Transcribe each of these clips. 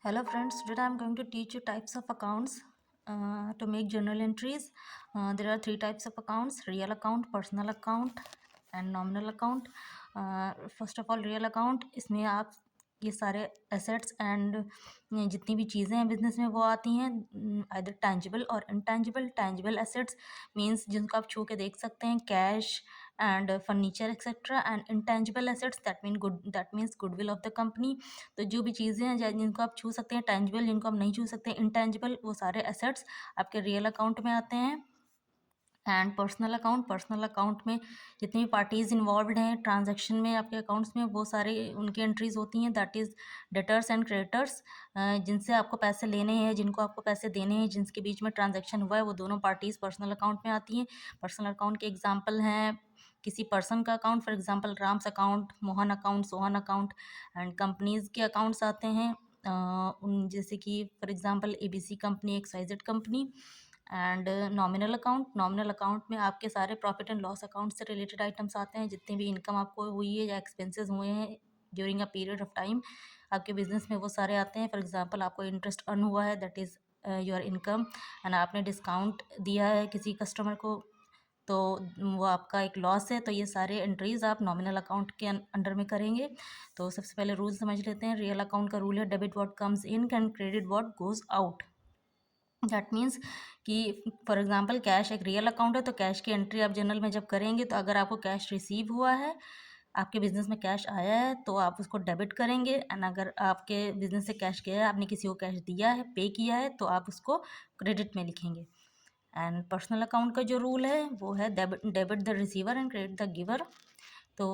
Hello friends, today I am going to teach you types of accounts to make journal entries. There are three types of accounts: real account, personal account and nominal account. First of all, real account, इसमें आप ये सारे assets and जितनी भी चीज़ें हैं business में वो आती हैं, either tangible और intangible. Tangible assets means जिनको आप छू के देख सकते हैं, cash and furniture etc. And intangible assets that means goodwill of the company. तो जो भी चीज़ें हैं जिनको आप छू सकते हैं, टेंजिबल जिनको आप नहीं छू सकते, इंटेंजिबल, वो सारे एसेट्स आपके रियल अकाउंट में आते हैं। एंड पर्सनल अकाउंट में जितनी भी पार्टीज़ इन्वॉल्व हैं ट्रांजैक्शन में आपके अकाउंट्स में, वो सारे उनकी एंट्रीज होती हैं, that is debtors and creditors. जिनसे आपको पैसे लेने हैं, जिनको आपको पैसे देने हैं, जिनके बीच में ट्रांजैक्शन हुआ है, वो दोनों पार्टीज़ पर्सनल अकाउंट में आती हैं। पर्सनल अकाउंट के एग्जाम्पल हैं किसी पर्सन का account, for example Ram's account, Mohan account, Sohan account. And companies के अकाउंट्स आते हैं, उन जैसे कि for example ABC company, XYZ company. And nominal account में आपके सारे प्रॉफिट एंड लॉस अकाउंट से रिलेटेड आइटम्स आते हैं, जितनी भी इनकम आपको हुई है या एक्सपेंसेस हुए हैं during a period of time आपके बिजनेस में, वो सारे आते हैं। फॉर एग्जांपल आपको इंटरेस्ट अर्न हुआ है, that is your income. And आपने डिस्काउंट दिया है किसी कस्टमर को, तो वो आपका एक लॉस है। तो ये सारे एंट्रीज आप नॉमिनल अकाउंट के अंडर में करेंगे। तो सबसे पहले रूल समझ लेते हैं। रियल अकाउंट का रूल है debit what comes in and credit what goes out. That means कि फॉर एग्जांपल कैश एक रियल अकाउंट है, तो कैश की एंट्री आप जनरल में जब करेंगे, तो अगर आपको कैश रिसीव हुआ है, आपके बिजनेस में कैश आया है, तो आप उसको डेबिट करेंगे। एंड अगर आपके बिजनेस से कैश गया है, आपने किसी को कैश दिया है, पे किया है, तो आप उसको क्रेडिट में लिखेंगे। एंड पर्सनल अकाउंट का जो रूल है वो है debit the receiver and credit the giver. तो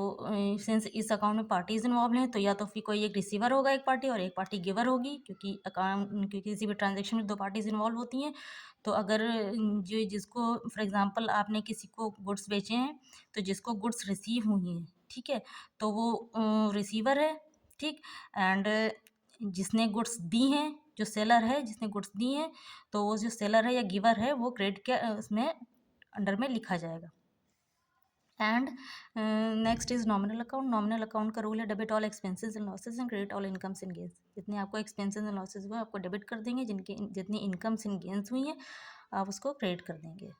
सिंस इस अकाउंट में पार्टीज इन्वॉल्व हैं, तो या तो फिर कोई एक रिसीवर होगा एक पार्टी, और एक पार्टी गिवर होगी, क्योंकि किसी भी ट्रांजेक्शन में दो पार्टीज इन्वॉल्व होती हैं। तो अगर जो जिसको फॉर एग्जांपल आपने किसी को गुड्स बेचे हैं, तो जिसको गुड्स रिसीव हुई हैं, ठीक है, तो वो रिसीवर है, ठीक। एंड जिसने गुड्स दी हैं, जो सेलर है जिसने गुड्स दी हैं, तो वो जो सेलर है या गिवर है, वो क्रेडिट के उसमें अंडर में लिखा जाएगा। And next is nominal account. Nominal account का रूल है debit all expenses and losses and credit all incomes and gains. जितने आपको एक्सपेंसेस एंड लॉसेस हुए आपको डेबिट कर देंगे, जितनी इनकम्स एंड गेन्स हुई हैं आप उसको क्रेडिट कर देंगे।